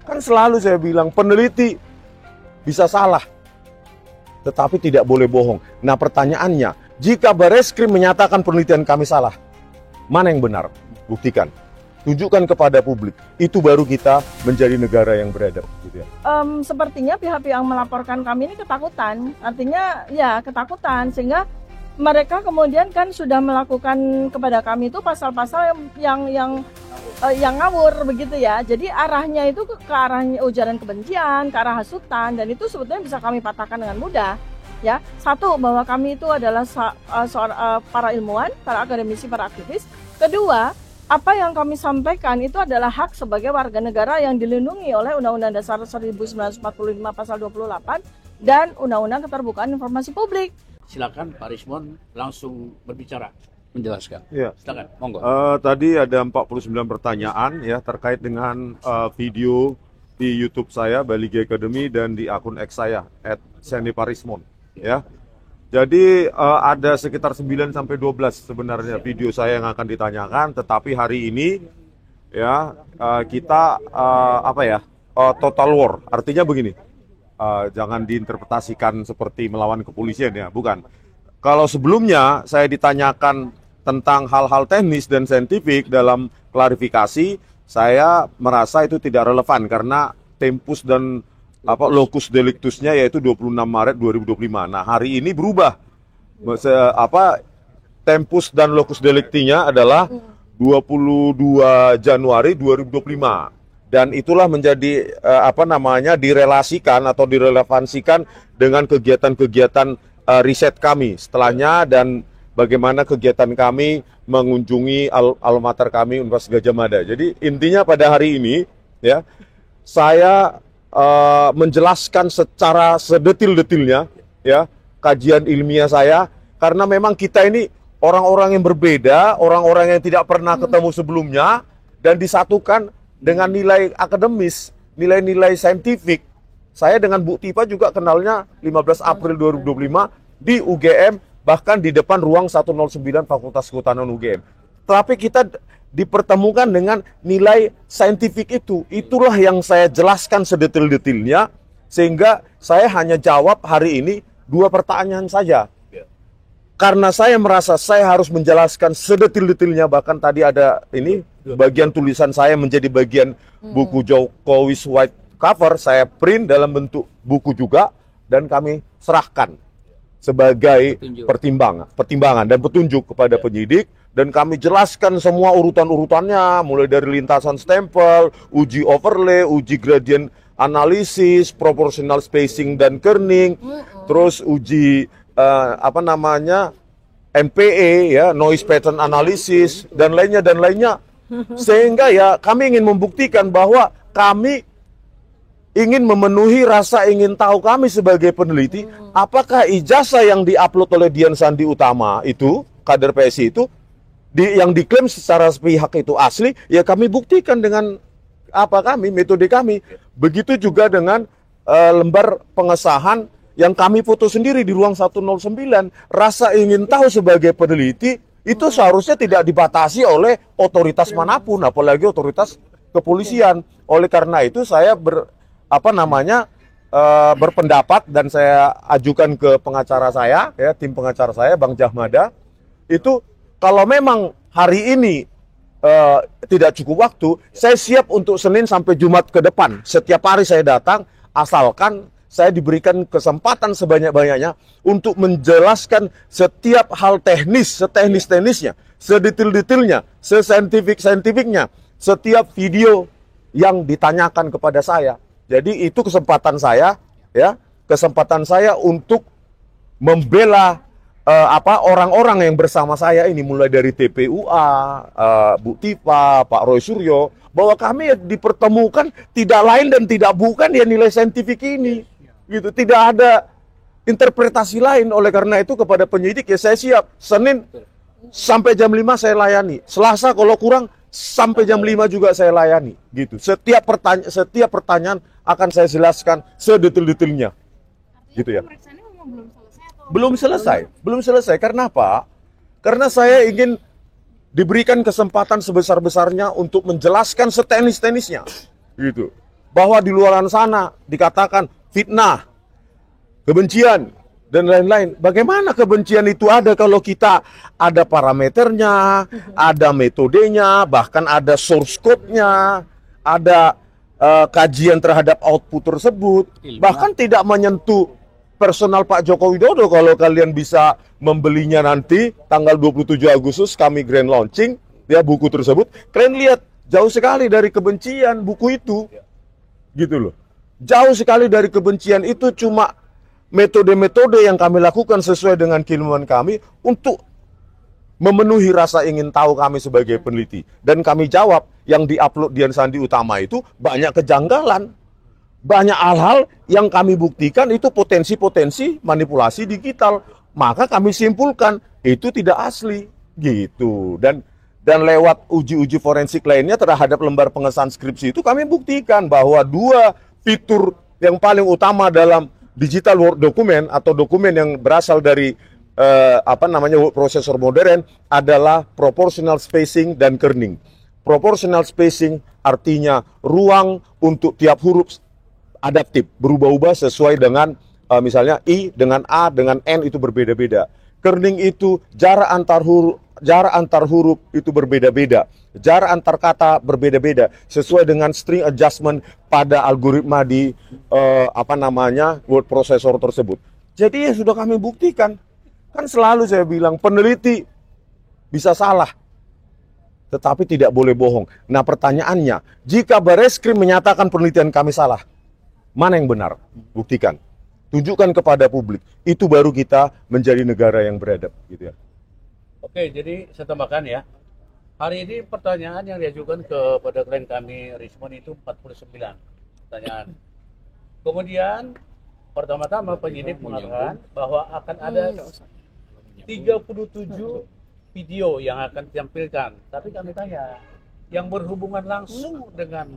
Kan selalu saya bilang peneliti bisa salah, tetapi tidak boleh bohong. Nah pertanyaannya, jika Bareskrim menyatakan penelitian kami salah, mana yang benar? Buktikan. Tunjukkan kepada publik. Itu baru kita menjadi negara yang beradab. Gitu ya. Sepertinya pihak yang melaporkan kami ini ketakutan. Artinya ya ketakutan. Sehingga mereka kemudian kan sudah melakukan kepada kami itu pasal-pasal yang ngawur begitu ya. Jadi arahnya itu ke arah ujaran kebencian, ke arah hasutan. Dan itu sebetulnya bisa kami patahkan dengan mudah. Ya, satu, bahwa kami itu adalah para ilmuwan, para akademisi, para aktivis. Kedua, apa yang kami sampaikan itu adalah hak sebagai warga negara yang dilindungi oleh Undang-Undang Dasar 1945 pasal 28 dan Undang-Undang Keterbukaan Informasi Publik. Silakan Pak Rismon langsung berbicara, menjelaskan. Ya. Silakan, monggo. Tadi ada 49 pertanyaan ya terkait dengan video di YouTube saya Bali G Academy dan di akun X saya @sandiparismon ya. Jadi ada sekitar 9 sampai 12 sebenarnya video saya yang akan ditanyakan, tetapi hari ini ya kita total war. Artinya begini. Jangan diinterpretasikan seperti melawan kepolisian ya, bukan. Kalau sebelumnya saya ditanyakan tentang hal-hal teknis dan saintifik dalam klarifikasi, saya merasa itu tidak relevan karena tempus dan locus delictusnya yaitu 26 Maret 2025. Nah, hari ini berubah. Tempus dan locus delictinya adalah 22 Januari 2025. Dan itulah menjadi direlasikan atau direlevansikan dengan kegiatan-kegiatan riset kami setelahnya dan bagaimana kegiatan kami mengunjungi alma mater kami Universitas Gadjah Mada. Jadi intinya pada hari ini ya saya menjelaskan secara sedetil-detilnya ya kajian ilmiah saya, karena memang kita ini orang-orang yang berbeda, orang-orang yang tidak pernah ketemu sebelumnya dan disatukan dengan nilai akademis, nilai-nilai saintifik. Saya dengan Bu Tifa juga kenalnya 15 April 2025 di UGM, bahkan di depan ruang 109 Fakultas Kehutanan UGM. Tapi kita dipertemukan dengan nilai saintifik itu. Itulah yang saya jelaskan sedetil-detilnya, sehingga saya hanya jawab hari ini 2 pertanyaan saja. Karena saya merasa saya harus menjelaskan sedetil-detilnya, bahkan tadi ada ini bagian tulisan saya menjadi bagian buku Jokowi's White Cover, saya print dalam bentuk buku juga dan kami serahkan sebagai pertimbangan dan petunjuk kepada penyidik. Dan kami jelaskan semua urutan-urutannya, mulai dari lintasan stempel, uji overlay, uji gradient analisis, proportional spacing dan kerning, terus uji NPE ya, noise pattern analysis dan lainnya. Sehingga ya kami ingin membuktikan bahwa kami ingin memenuhi rasa ingin tahu kami sebagai peneliti, apakah ijazah yang diupload oleh Dian Sandi Utama itu, kader PSI itu, yang diklaim secara sepihak itu asli, ya kami buktikan dengan metode kami. Begitu juga dengan lembar pengesahan yang kami foto sendiri di ruang 109. Rasa ingin tahu sebagai peneliti itu seharusnya tidak dibatasi oleh otoritas manapun, apalagi otoritas kepolisian. Oleh karena itu saya berpendapat dan saya ajukan ke pengacara saya, ya tim pengacara saya, Bang Jahmada, itu kalau memang hari ini tidak cukup waktu, saya siap untuk Senin sampai Jumat ke depan. Setiap hari saya datang, asalkan saya diberikan kesempatan sebanyak-banyaknya untuk menjelaskan setiap hal teknis, seteknis-teknisnya, sedetil-detilnya, sesaintifik-saintifiknya, setiap video yang ditanyakan kepada saya. Jadi itu kesempatan saya, ya, kesempatan saya untuk membela orang-orang yang bersama saya ini, mulai dari TPUA, Bu Tifa, Pak Roy Suryo, bahwa kami dipertemukan tidak lain dan tidak bukan ya nilai saintifik ini, gitu. Tidak ada interpretasi lain. Oleh karena itu kepada penyidik ya saya siap. Senin sampai jam 5 saya layani. Selasa kalau kurang sampai jam 5 juga saya layani, gitu. Setiap pertanyaan akan saya jelaskan sedetil-detilnya, gitu ya. Belum selesai. Karena apa? Karena saya ingin diberikan kesempatan sebesar-besarnya untuk menjelaskan seteknis-teknisnya, gitu. bahwa di luar sana dikatakan fitnah, kebencian, dan lain-lain. Bagaimana kebencian itu ada kalau kita ada parameternya, ada metodenya, bahkan ada source code-nya, ada kajian terhadap output tersebut, bahkan tidak menyentuh personal Pak Joko Widodo. Kalau kalian bisa membelinya nanti tanggal 27 Agustus kami grand launching ya buku tersebut, kalian lihat jauh sekali dari kebencian buku itu. Gitu loh. Jauh sekali dari kebencian, itu cuma metode-metode yang kami lakukan sesuai dengan keilmuan kami untuk memenuhi rasa ingin tahu kami sebagai peneliti. Dan kami jawab, yang diupload Dian Sandi Utama itu banyak kejanggalan. Banyak hal-hal yang kami buktikan itu potensi-potensi manipulasi digital. Maka kami simpulkan, itu tidak asli. Gitu. Dan lewat uji-uji forensik lainnya terhadap lembar pengesahan skripsi itu kami buktikan bahwa dua fitur yang paling utama dalam digital word document atau dokumen yang berasal dari word processor modern adalah proportional spacing dan kerning. Proportional spacing artinya ruang untuk tiap huruf adaptif, berubah-ubah sesuai dengan misalnya I dengan A dengan N itu berbeda-beda. Kerning itu jarak antar huruf itu berbeda-beda. Jarak antar kata berbeda-beda sesuai dengan string adjustment pada algoritma di word processor tersebut. Jadi ya sudah kami buktikan. Kan selalu saya bilang peneliti bisa salah, tetapi tidak boleh bohong. Nah pertanyaannya, jika Bareskrim menyatakan penelitian kami salah, mana yang benar? Buktikan. Tunjukkan kepada publik. Itu baru kita menjadi negara yang beradab, gitu ya. Oke, jadi saya tambahkan ya. Hari ini pertanyaan yang diajukan kepada klien kami Richmond itu 49 pertanyaan. Kemudian pertama-tama penyidik mengatakan bahwa akan ada 37 video yang akan ditampilkan. Tapi kami tanya, yang berhubungan langsung dengan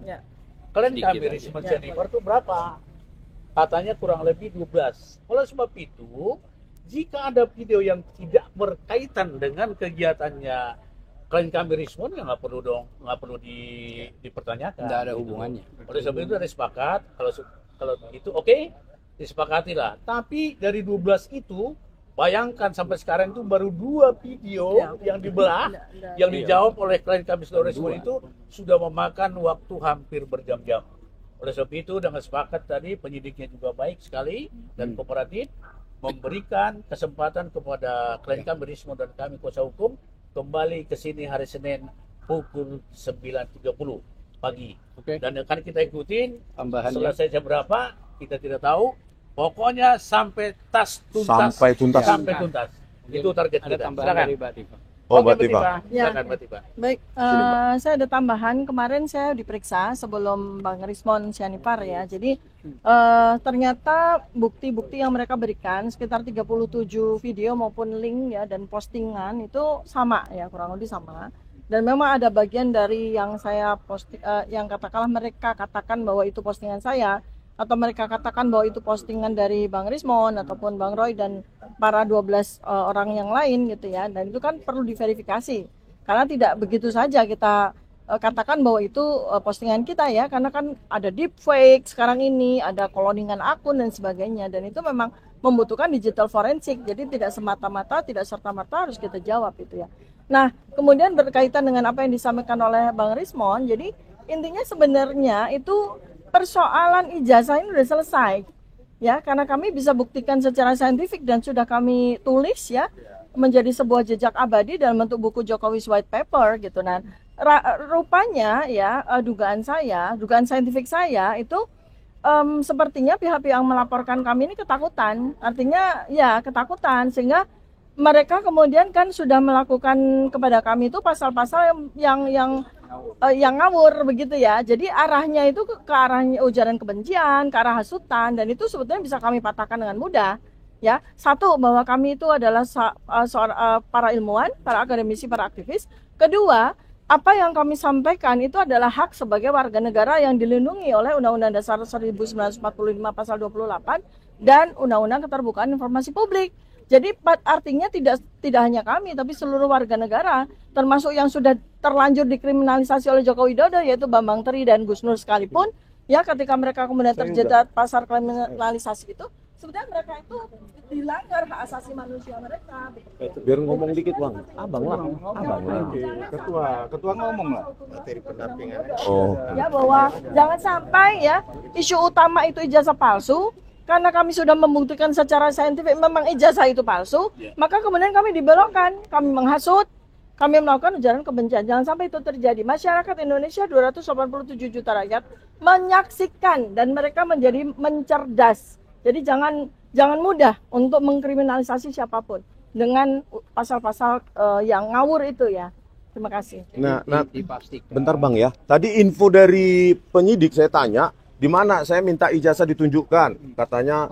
klien kami Richmond Jennifer itu berapa? Katanya kurang lebih 12. Oleh sebab itu, jika ada video yang tidak berkaitan dengan kegiatannya klien kami Richmond, ya nggak perlu dipertanyakan. Tidak ada hubungannya. Oleh sebab itu ada sepakat, kalau itu oke, disepakatilah. Tapi dari 12 itu, bayangkan sampai sekarang itu baru 2 video yang dibelah, yang dijawab oleh klien kami Richmond itu sudah memakan waktu hampir berjam-jam. Oleh sebab itu dengan sepakat tadi penyidiknya juga baik sekali dan kooperatif, memberikan kesempatan kepada klien kami Richmond dan kami kuasa hukum kembali ke sini hari Senin pukul 9.30 pagi. Dan akan kita ikutin selesai jam berapa kita tidak tahu. Pokoknya sampai tuntas. Sampai tuntas. Itu target ada kita. Tambahan dari Mbak Tifa. Oh, Mbak Tifa. Silakan Mbak Tifa. Baik, saya ada tambahan. Kemarin saya diperiksa sebelum Bang Richmond Jennifer ya. Jadi ternyata bukti-bukti yang mereka berikan sekitar 37 video maupun link ya dan postingan itu sama ya, kurang lebih sama. Dan memang ada bagian dari yang saya yang katakanlah mereka katakan bahwa itu postingan saya, atau mereka katakan bahwa itu postingan dari Bang Richmond ataupun Bang Roy dan para 12 orang yang lain gitu ya. Dan itu kan perlu diverifikasi. Karena tidak begitu saja kita katakan bahwa itu postingan kita ya, karena kan ada deepfake sekarang ini, ada cloningan akun dan sebagainya, dan itu memang membutuhkan digital forensik. Jadi tidak semata-mata, tidak serta-merta harus kita jawab itu ya. Nah, kemudian berkaitan dengan apa yang disampaikan oleh Bang Richmond, jadi intinya sebenarnya itu persoalan ijazah ini sudah selesai ya, karena kami bisa buktikan secara saintifik dan sudah kami tulis ya menjadi sebuah jejak abadi dalam bentuk buku Jokowi's White Paper gitu. Nah, rupanya ya dugaan saintifik saya itu sepertinya pihak-pihak yang melaporkan kami ini ketakutan. Artinya ya ketakutan, sehingga mereka kemudian kan sudah melakukan kepada kami itu pasal-pasal yang ngawur begitu ya. Jadi arahnya itu ke arah ujaran kebencian, ke arah hasutan, dan itu sebetulnya bisa kami patahkan dengan mudah. Ya, satu, bahwa kami itu adalah para ilmuwan, para akademisi, para aktivis. Kedua, apa yang kami sampaikan itu adalah hak sebagai warga negara yang dilindungi oleh Undang-Undang Dasar 1945 pasal 28 dan Undang-Undang Keterbukaan Informasi Publik. Jadi artinya tidak hanya kami, tapi seluruh warga negara, termasuk yang sudah terlanjur dikriminalisasi oleh Joko Widodo, yaitu Bambang Tri dan Gus Nur sekalipun, ya ketika mereka kemudian terjerat pasar kriminalisasi itu, sebenarnya mereka itu dilanggar hak asasi manusia mereka. Biar ngomong dikit bang, abang lah. Ketua ngomong lah. Oh, Ya bahwa jangan sampai ya isu utama itu ijazah palsu. Karena kami sudah membuktikan secara saintifik memang ijazah itu palsu, maka kemudian kami dibelokkan, kami menghasut, kami melakukan ujaran kebencian. Jangan sampai itu terjadi. Masyarakat Indonesia 287 juta rakyat menyaksikan dan mereka menjadi mencerdas. Jadi jangan mudah untuk mengkriminalisasi siapapun dengan pasal-pasal yang ngawur itu ya. Terima kasih. nah, bentar bang ya. Tadi info dari penyidik saya tanya, di mana saya minta ijazah ditunjukkan, katanya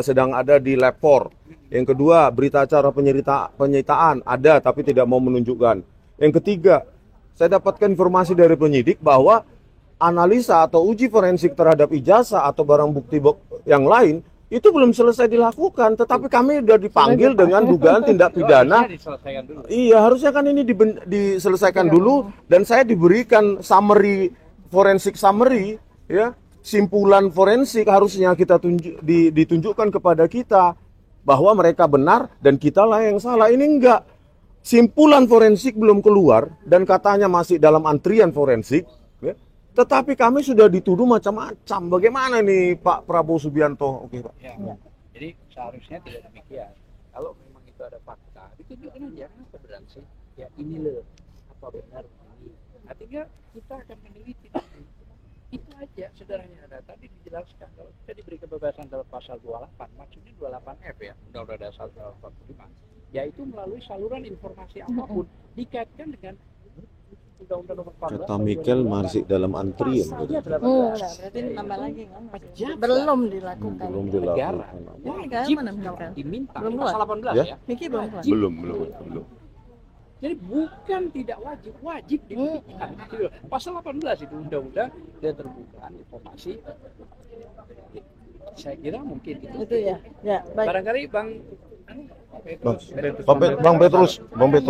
sedang ada di lab 4. Yang kedua, berita acara penyitaan ada tapi tidak mau menunjukkan. Yang ketiga, saya dapatkan informasi dari penyidik bahwa analisa atau uji forensik terhadap ijazah atau barang bukti yang lain itu belum selesai dilakukan, tetapi kami sudah dipanggil dengan dugaan tindak pidana. Iya, harusnya kan ini diselesaikan dulu, dan saya diberikan summary, forensik summary, ya, simpulan forensik harusnya kita ditunjukkan kepada kita bahwa mereka benar dan kita lah yang salah. Ini enggak. Simpulan forensik belum keluar dan katanya masih dalam antrian forensik, ya. Tetapi kami sudah dituduh macam-macam. Bagaimana nih Pak Prabowo Subianto? Oke, Pak. Ya. Jadi seharusnya tidak demikian. Kalau memang itu ada fakta, ditunjukkan aja apa benar sih. Ya ini loh, apa benar ini. Artinya kita akan meneliti. Itu aja sederhananya. Ada tadi dijelaskan kalau kita diberi kebebasan dalam pasal 28, maksudnya 28F ya, Undang-Undang Dasar 45, yaitu melalui saluran informasi apapun dikaitkan dengan Undang-Undang Nomor 14. Kata Mikel masih dalam antrian. Berarti nambah lagi kan? Belum dilakukan. Belum Negara dilakukan. wajib Menambahkan. diminta Belum pasal keluar. 18 Ya? ya. Miki belum keluar. Belum. Jadi bukan tidak wajib diberikan. Pasal 18 itu undang-undang dan terbuka informasi. Saya kira mungkin Itu ya. Ya, baik. barangkali Bang Bang Petrus. Mungkin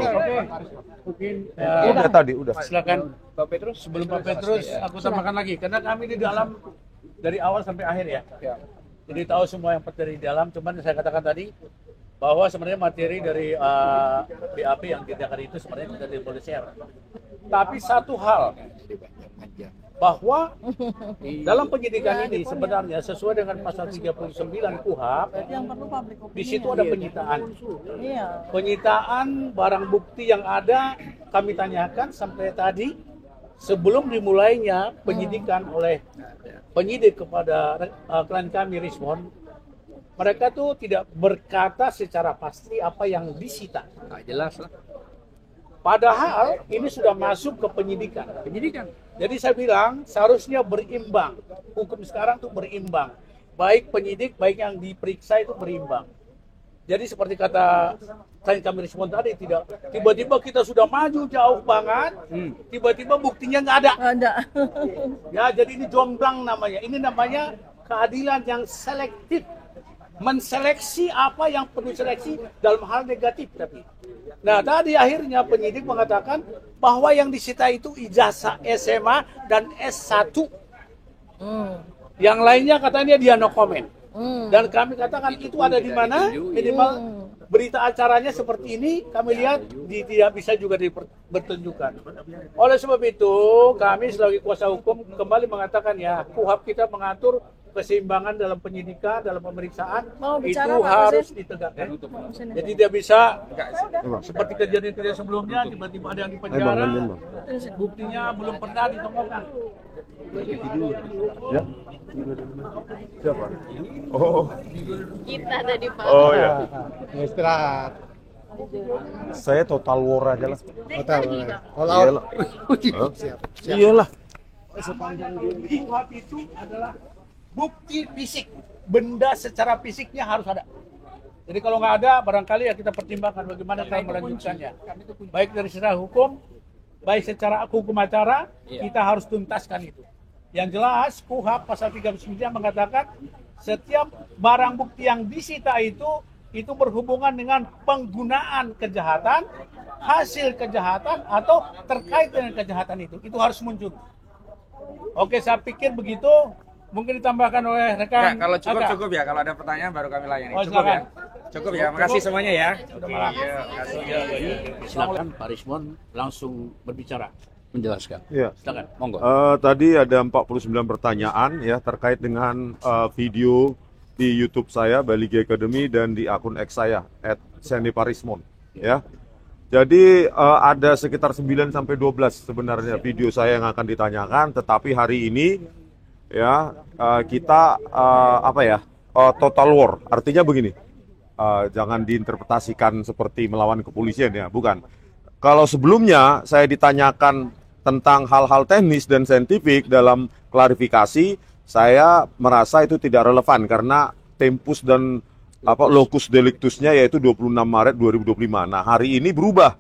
Udah tadi, udah. silakan Bang Petrus sebelum Pak Petrus aku tambahkan lagi karena kami di dalam dari awal sampai akhir ya. Jadi tahu semua yang dari dalam, cuman saya katakan tadi bahwa sebenarnya materi dari BAP yang didakan itu sebenarnya sudah boleh share. Tapi satu hal, bahwa dalam penyidikan ini sebenarnya sesuai dengan pasal 39 KUHP, Yang perlu public opinion. di situ ada penyitaan. Iya. Penyitaan barang bukti yang ada kami tanyakan sampai tadi sebelum dimulainya penyidikan oleh penyidik kepada klien kami Rizwan. Mereka tuh tidak berkata secara pasti apa yang disita. nggak jelas lah. Padahal ini sudah masuk ke penyidikan. Jadi saya bilang seharusnya berimbang. Hukum sekarang tuh berimbang. Baik penyidik, baik yang diperiksa itu berimbang. Jadi seperti kata klien kami Rizwan tadi, tidak tiba-tiba kita sudah maju jauh banget, tiba-tiba buktinya nggak ada. Ada. Ya, jadi ini jomblang namanya. Ini namanya keadilan yang selektif. Menseleksi apa yang perlu seleksi dalam hal negatif tapi. Nah, tadi akhirnya penyidik mengatakan bahwa yang disita itu ijazah SMA dan S1. Yang lainnya katanya dia no comment. Dan kami katakan itu ada di mana? Minimal berita acaranya seperti ini kami lihat tidak bisa juga dipertunjukkan. Oleh sebab itu, kami sebagai kuasa hukum kembali mengatakan ya, KUHP kita mengatur keseimbangan dalam penyidikan, dalam pemeriksaan itu harus ditegakkan. Jadi tidak bisa seperti kejadian-kejadian sebelumnya tiba-tiba ada yang di penjara, buktinya belum pernah ditemukan. Ya. Siapa? Oh. Kita tadi Pak. Oh ya. Istirahat. Saya total war aja lah. Hotel. All Iyalah. out. Siap. Iyalah. KUHP itu adalah bukti fisik, benda secara fisiknya harus ada. Jadi kalau nggak ada, barangkali ya kita pertimbangkan bagaimana cara melanjutkannya. Baik dari secara hukum, baik secara hukum acara, kita harus tuntaskan itu. Yang jelas, KUHP pasal 39 mengatakan setiap barang bukti yang disita itu berhubungan dengan penggunaan kejahatan, hasil kejahatan atau terkait dengan kejahatan itu harus muncul. Oke, saya pikir begitu. Mungkin ditambahkan oleh rekan. Kalau cukup Aga. cukup ya. Kalau ada pertanyaan baru kami layani. Oh, Cukup ya. silakan. Cukup ya. Makasih semuanya ya. Silakan Pak Rismon langsung berbicara, menjelaskan. Ya. Silakan, monggo. Tadi ada 49 pertanyaan ya terkait dengan video di YouTube saya Bali G Academy dan di akun X saya @sandiparismon ya. Jadi ada sekitar 9 sampai 12 sebenarnya video saya yang akan ditanyakan, tetapi hari ini ya kita total war. Artinya begini. Jangan diinterpretasikan seperti melawan kepolisian ya, bukan. Kalau sebelumnya saya ditanyakan tentang hal-hal teknis dan saintifik dalam klarifikasi, saya merasa itu tidak relevan karena tempus dan locus delictusnya yaitu 26 Maret 2025. Nah, hari ini berubah.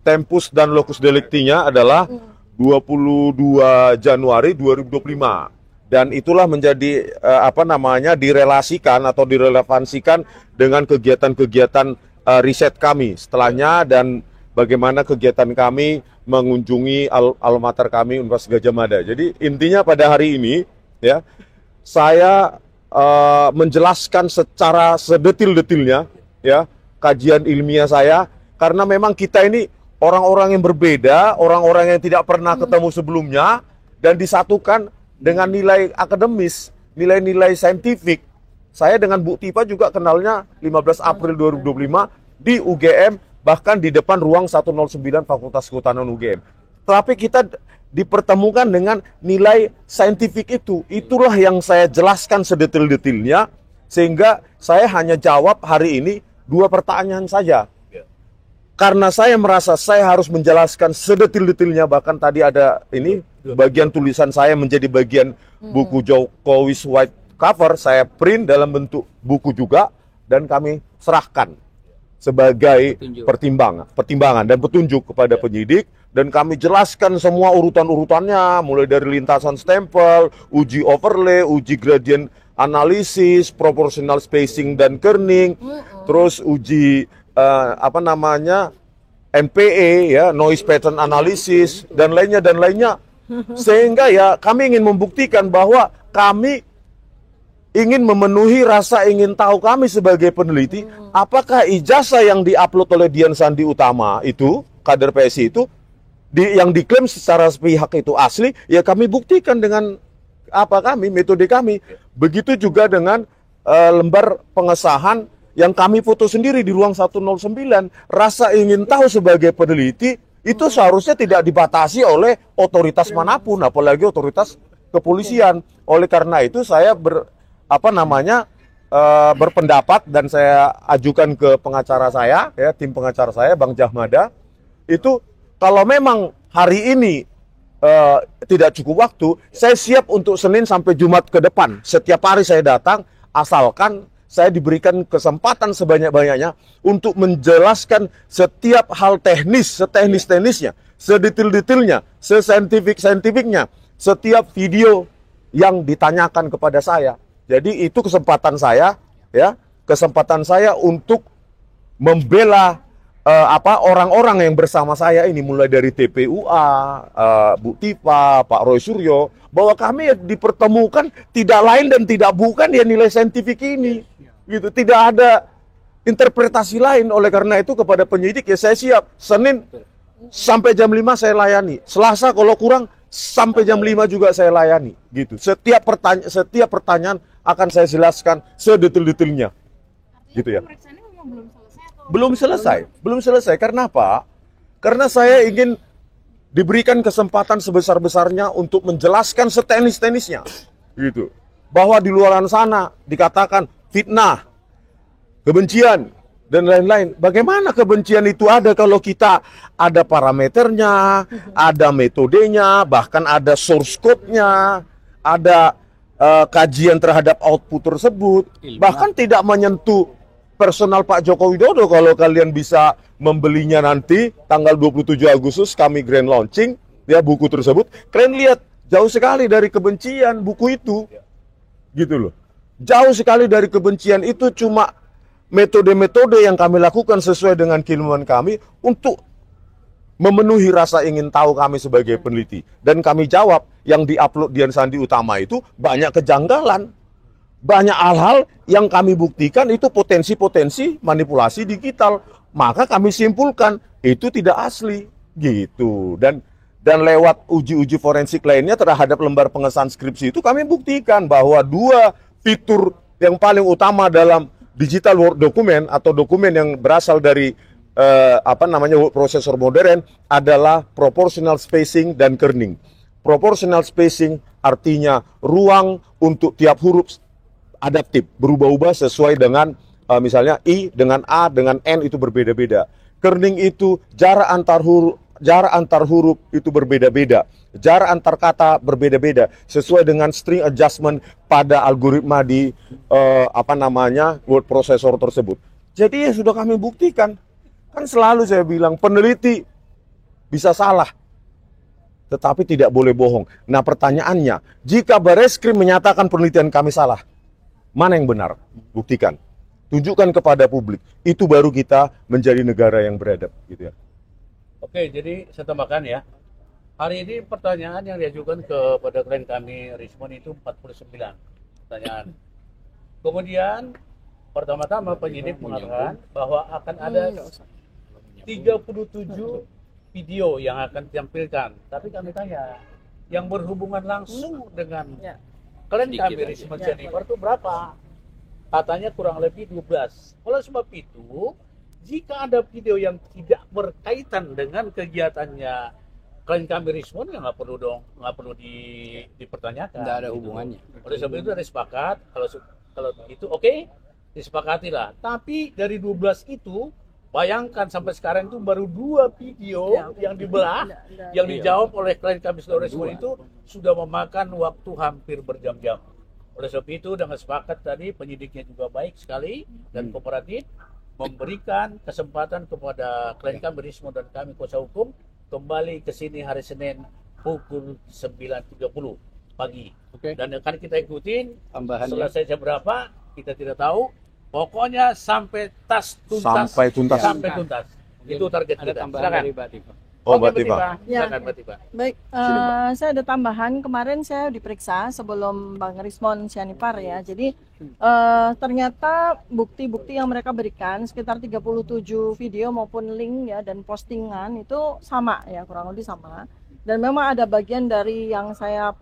Tempus dan locus delictinya adalah 22 Januari 2025. Dan itulah menjadi direlasikan atau direlevansikan dengan kegiatan-kegiatan riset kami setelahnya dan bagaimana kegiatan kami mengunjungi alma mater kami Universitas Gadjah Mada. Jadi intinya pada hari ini ya saya menjelaskan secara sedetil-detilnya ya kajian ilmiah saya karena memang kita ini orang-orang yang berbeda, orang-orang yang tidak pernah ketemu sebelumnya dan disatukan dengan nilai akademis, nilai-nilai saintifik. Saya dengan Bu Tipa juga kenalnya 15 April 2025 di UGM, bahkan di depan ruang 109 Fakultas Kehutanan UGM. Tapi kita dipertemukan dengan nilai saintifik itu. Itulah yang saya jelaskan sedetil-detilnya, sehingga saya hanya jawab hari ini 2 pertanyaan saja. Karena saya merasa saya harus menjelaskan sedetil-detilnya, bahkan tadi ada ini bagian tulisan saya menjadi bagian buku Jokowi's White Cover, saya print dalam bentuk buku juga dan kami serahkan sebagai pertimbangan dan petunjuk kepada penyidik, dan kami jelaskan semua urutan-urutannya mulai dari lintasan stempel, uji overlay, uji gradient analisis, proportional spacing dan kerning, terus uji NPE ya, noise pattern analysis dan lainnya sehingga ya kami ingin membuktikan bahwa kami ingin memenuhi rasa ingin tahu kami sebagai peneliti, apakah ijazah yang diupload oleh Dian Sandi Utama itu kader PSI itu yang diklaim secara sepihak itu asli, ya kami buktikan dengan metode kami. Begitu juga dengan lembar pengesahan yang kami foto sendiri di ruang 109, rasa ingin tahu sebagai peneliti itu seharusnya tidak dibatasi oleh otoritas manapun, apalagi otoritas kepolisian. Oleh karena itu saya berpendapat dan saya ajukan ke pengacara saya, ya tim pengacara saya, Bang Jahmada, itu kalau memang hari ini tidak cukup waktu, saya siap untuk Senin sampai Jumat ke depan. Setiap hari saya datang, asalkan saya diberikan kesempatan sebanyak-banyaknya untuk menjelaskan setiap hal teknis, seteknis-teknisnya, sedetil-detilnya, sesaintifik-saintifiknya, setiap video yang ditanyakan kepada saya. Jadi itu kesempatan saya, ya, kesempatan saya untuk membela orang-orang yang bersama saya ini, mulai dari TPUA, Bu Tipa, Pak Roy Suryo, bahwa kami dipertemukan tidak lain dan tidak bukan ya nilai saintifik ini. Gitu, tidak ada interpretasi lain. Oleh karena itu kepada penyidik ya saya siap Senin sampai jam 5 saya layani, Selasa kalau kurang sampai jam 5 juga saya layani gitu. Setiap pertanyaan akan saya jelaskan sedetil-detilnya gitu ya. Belum selesai. Karena apa? Karena saya ingin diberikan kesempatan sebesar-besarnya untuk menjelaskan seteknis-teknisnya gitu. Bahwa di luar sana dikatakan fitnah, kebencian, dan lain-lain. Bagaimana kebencian itu ada kalau kita ada parameternya, ada metodenya, bahkan ada source code-nya, ada kajian terhadap output tersebut, bahkan tidak menyentuh personal Pak Joko Widodo. Kalau kalian bisa membelinya nanti, tanggal 27 Agustus kami grand launching, ya buku tersebut, kalian lihat jauh sekali dari kebencian buku itu, gitu loh. Jauh sekali dari kebencian, itu cuma metode-metode yang kami lakukan sesuai dengan keilmuan kami untuk memenuhi rasa ingin tahu kami sebagai peneliti. Dan kami jawab, yang diupload Dian Sandi Utama itu banyak kejanggalan. Banyak hal-hal yang kami buktikan itu potensi-potensi manipulasi digital. Maka kami simpulkan itu tidak asli gitu. Dan lewat uji-uji forensik lainnya terhadap lembar pengesahan skripsi itu kami buktikan bahwa dua fitur yang paling utama dalam digital word document atau dokumen yang berasal dari word processor modern adalah proportional spacing dan kerning. Proportional spacing artinya ruang untuk tiap huruf adaptif, berubah-ubah sesuai dengan misalnya I dengan A dengan N itu berbeda-beda. Kerning itu jarak antar huruf itu berbeda-beda. Jarak antar kata berbeda-beda sesuai dengan string adjustment pada algoritma di word processor tersebut. Jadi ya sudah kami buktikan. Kan selalu saya bilang peneliti bisa salah, tetapi tidak boleh bohong. Nah pertanyaannya, jika Bareskrim menyatakan penelitian kami salah, mana yang benar? Buktikan. Tunjukkan kepada publik. Itu baru kita menjadi negara yang beradab, gitu ya. Oke, jadi saya tambahkan ya. Hari ini pertanyaan yang diajukan kepada klien kami Rismon itu 49 pertanyaan. Kemudian pertama-tama penyidik mengatakan bahwa akan ada 37 video yang akan ditampilkan. Tapi kami tanya, yang berhubungan langsung dengan klien kami Rismon Jennifer itu berapa? Katanya kurang lebih 12. Oleh sebab itu, jika ada video yang tidak berkaitan dengan kegiatannya klien kami Rismon, ya nggak perlu dipertanyakan. Nggak ada hubungannya. Oleh sebab itu ada sepakat, kalau itu oke, disepakatilah. Tapi dari 12 itu, bayangkan sampai sekarang itu baru 2 video yang dibelah, yang dijawab oleh klien kami Rismon itu sudah memakan waktu hampir berjam-jam. Oleh sebab itu dengan sepakat tadi penyidiknya juga baik sekali dan kooperatif memberikan kesempatan kepada klien kami Rismon dan kami kuasa hukum kembali ke sini hari Senin pukul 9.30 pagi. Dan akan kita ikutin selesai jam berapa kita tidak tahu. Pokoknya sampai tuntas. Sampai tuntas. Itu target Ada kita. tambahan dari Mbak Tifa. Oh, Oke, Mbak Tifa. Silakan Mbak Tifa. Baik, saya ada tambahan. Kemarin saya diperiksa sebelum Bang Rismon Sianipar ya. Jadi ternyata bukti-bukti yang mereka berikan sekitar 37 video maupun link ya dan postingan itu sama ya, kurang lebih sama. Dan memang ada bagian dari yang saya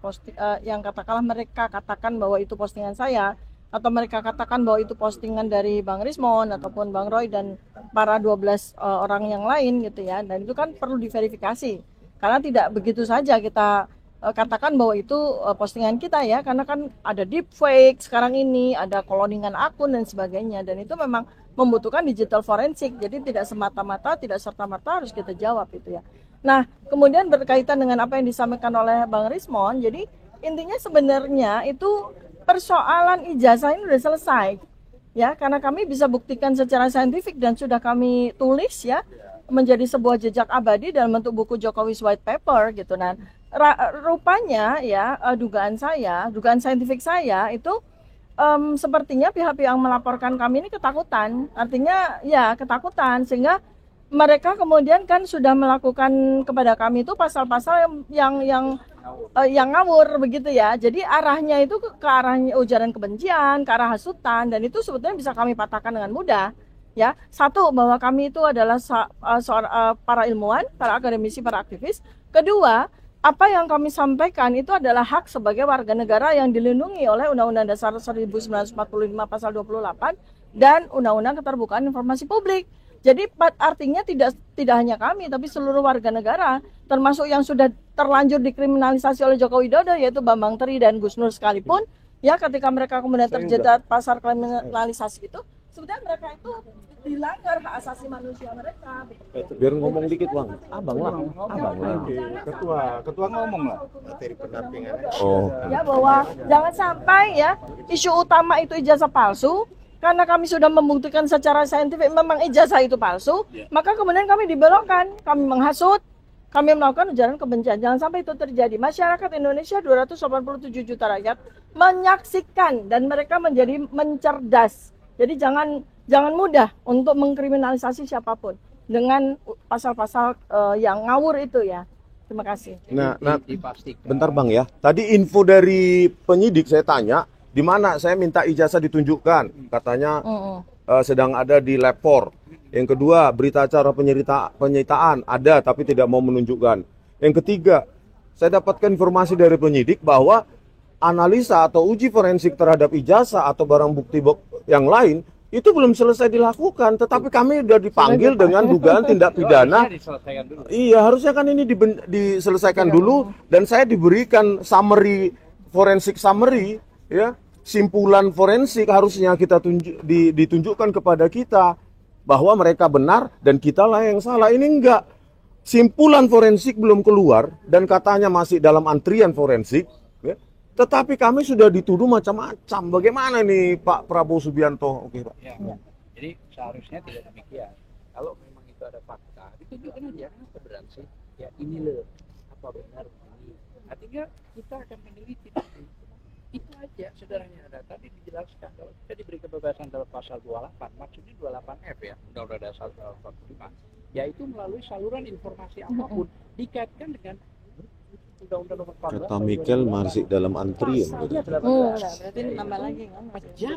yang katakanlah mereka katakan bahwa itu postingan saya, atau mereka katakan bahwa itu postingan dari Bang Rismon ataupun Bang Roy dan para 12 orang yang lain gitu ya. Dan itu kan perlu diverifikasi. Karena tidak begitu saja kita katakan bahwa itu postingan kita ya, karena kan ada deepfake sekarang ini, ada cloningan akun dan sebagainya, dan itu memang membutuhkan digital forensik. Jadi tidak semata-mata, tidak serta-merta harus kita jawab itu ya. Nah, kemudian berkaitan dengan apa yang disampaikan oleh Bang Rismon, jadi intinya sebenarnya itu persoalan ijazah ini sudah selesai ya, karena kami bisa buktikan secara saintifik dan sudah kami tulis ya menjadi sebuah jejak abadi dalam bentuk buku Jokowi's White Paper gitu. Nah, rupanya ya dugaan saintifik saya itu sepertinya pihak-pihak yang melaporkan kami ini ketakutan. Artinya ya ketakutan, sehingga mereka kemudian kan sudah melakukan kepada kami itu pasal-pasal yang ngawur begitu ya. Jadi arahnya itu ke arah ujaran kebencian, ke arah hasutan, dan itu sebetulnya bisa kami patahkan dengan mudah. Ya, satu, bahwa kami itu adalah para ilmuwan, para akademisi, para aktivis. Kedua, apa yang kami sampaikan itu adalah hak sebagai warga negara yang dilindungi oleh Undang-Undang Dasar 1945 pasal 28 dan Undang-Undang Keterbukaan Informasi Publik. Jadi artinya tidak hanya kami, tapi seluruh warga negara, termasuk yang sudah terlanjur dikriminalisasi oleh Joko Widodo, yaitu Bambang Tri dan Gus Nur sekalipun, ya ketika mereka kemudian terjerat pasar kriminalisasi itu, sebenarnya mereka itu dilanggar hak asasi manusia mereka. Biar ngomong dikit Bang, abang lah. Ketua ngomong lah materi pendampingan. Oh. Ya bahwa jangan sampai ya isu utama itu ijazah palsu. Karena kami sudah membuktikan secara saintifik memang ijazah itu palsu, maka kemudian kami dibelokkan, kami menghasut, kami melakukan ujaran kebencian. Jangan sampai itu terjadi. Masyarakat Indonesia 287 juta rakyat menyaksikan dan mereka menjadi mencerdas. Jadi jangan mudah untuk mengkriminalisasi siapapun. dengan pasal-pasal yang ngawur itu ya. Terima kasih. Nah, Dipastikan. bentar Bang ya. Tadi info dari penyidik saya tanya, di mana saya minta ijazah ditunjukkan. Katanya sedang ada di lapor. Yang kedua, berita acara penyitaan ada tapi tidak mau menunjukkan. Yang ketiga, saya dapatkan informasi dari penyidik bahwa analisa atau uji forensik terhadap ijazah atau barang bukti yang lain itu belum selesai dilakukan, tetapi kami sudah dipanggil dengan dugaan tindak pidana. Diselesaikan dulu. Iya, harusnya kan ini diselesaikan dulu dan saya diberikan summary, forensik summary, ya, simpulan forensik harusnya kita ditunjukkan kepada kita bahwa mereka benar dan kita lah yang salah. Ini enggak. Simpulan forensik belum keluar dan katanya masih dalam antrian forensik, ya. Tetapi kami sudah dituduh macam-macam. Bagaimana nih Pak Prabowo Subianto? Oke, Pak. Ya. Jadi seharusnya tidak demikian. Kalau memang itu ada fakta, ditunjukkan aja kenapa berat sih. Ya ini loh, apa benar ini. Artinya kita akan meneliti itu aja sederhananya. Ada tadi dijelaskan kalau kita diberi kebebasan dalam pasal 28, maksudnya 28F ya, Undang-Undang Dasar 45, yaitu melalui saluran informasi apapun dikaitkan dengan Undang-Undang Nomor 14. Kata Mikel masih dalam antrian. Berarti nambah lagi kan?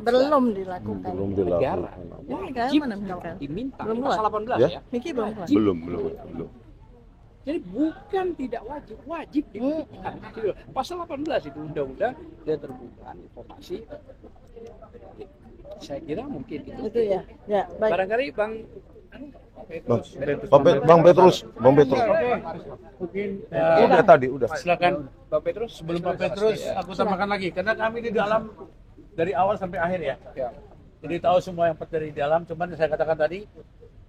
Belum dilakukan. Belum Negara. dilakukan. Negara Wajib mana misalkan? diminta Belum pasal keluar. 18 Ya? ya. Miki belum keluar. Belum. Jadi bukan tidak wajib, wajib dibuktikan. Pasal 18 itu undang-undang keterbukaan informasi. Saya kira mungkin Itu ya. Ya, baik. barangkali Bang Bang Petrus. Mungkin Udah tadi, udah. silakan Bang Petrus sebelum Pak Petrus aku tambahkan lagi karena kami di dalam dari awal sampai akhir ya. ya. Jadi tahu semua yang dari dalam, cuman saya katakan tadi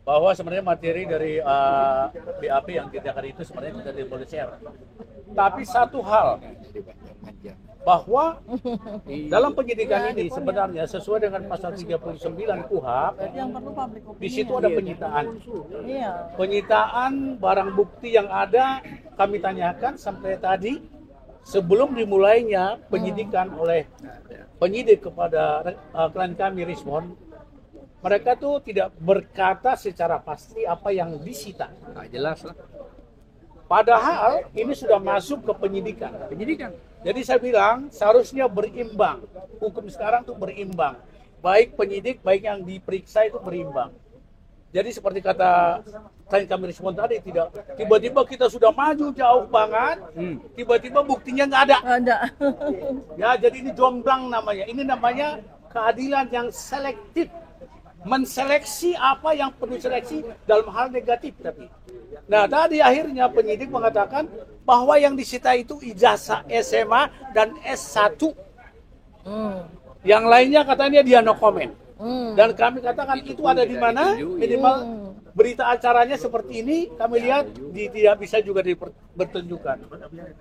bahwa sebenarnya materi dari BAP yang diadakan itu sebenarnya tidak boleh share. Tapi satu hal bahwa dalam penyidikan ini sebenarnya sesuai dengan pasal 39 KUHP Yang perlu public opinion. di situ ada penyitaan. Iya. Penyitaan barang bukti yang ada kami tanyakan sampai tadi sebelum dimulainya penyidikan oleh penyidik kepada klien kami Rismon, mereka tuh tidak berkata secara pasti apa yang disita. Nah, jelas lah. Padahal ini sudah masuk ke penyidikan. Jadi saya bilang seharusnya berimbang. Hukum sekarang tuh berimbang. Baik penyidik, baik yang diperiksa itu berimbang. Jadi seperti kata klien kami Rismon tadi, tidak tiba-tiba kita sudah maju jauh banget, tiba-tiba buktinya nggak ada. Ada. Ya, jadi ini jomblang namanya. Ini namanya keadilan yang selektif. Menseleksi apa yang perlu seleksi dalam hal negatif tapi. Nah, tadi akhirnya penyidik mengatakan bahwa yang disita itu ijazah SMA dan S1. Yang lainnya katanya dia no comment. Dan kami katakan itu ada di mana? Minimal berita acaranya seperti ini kami lihat tidak bisa juga dipertunjukkan.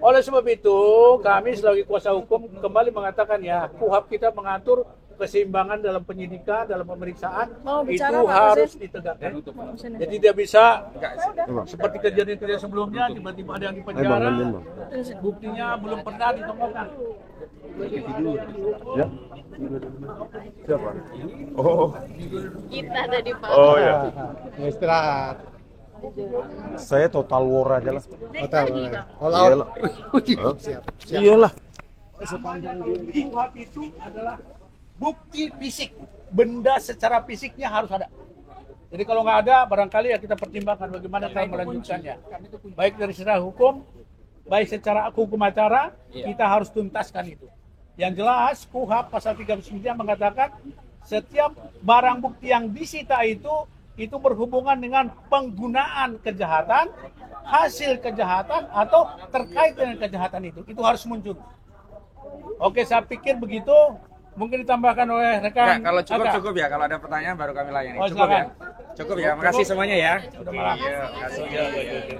Oleh sebab itu kami sebagai kuasa hukum kembali mengatakan ya KUHP kita mengatur keseimbangan dalam penyidikan, dalam pemeriksaan itu harus ditegakkan. Jadi tidak bisa seperti kejadian-kejadian sebelumnya tiba-tiba ada yang di penjara, buktinya belum pernah ditemukan. Ya. Siapa? Oh. Kita tadi Pak. Oh ya. Istirahat. Saya total war aja lah. Hotel. Iyalah. Iyalah. KUHP itu adalah bukti fisik, benda secara fisiknya harus ada. Jadi kalau nggak ada, barangkali ya kita pertimbangkan bagaimana cara melanjutkannya. Baik dari secara hukum, baik secara hukum acara, kita harus tuntaskan itu. Yang jelas, KUHP pasal 39 mengatakan setiap barang bukti yang disita itu berhubungan dengan penggunaan kejahatan, hasil kejahatan atau terkait dengan kejahatan itu harus muncul. Oke, saya pikir begitu. Mungkin ditambahkan oleh rekan. Kalau cukup ya. Kalau ada pertanyaan baru kami layani. Oh, Cukup ya. silakan. Cukup ya. Makasih semuanya ya. Udah malam. Iya, makasih.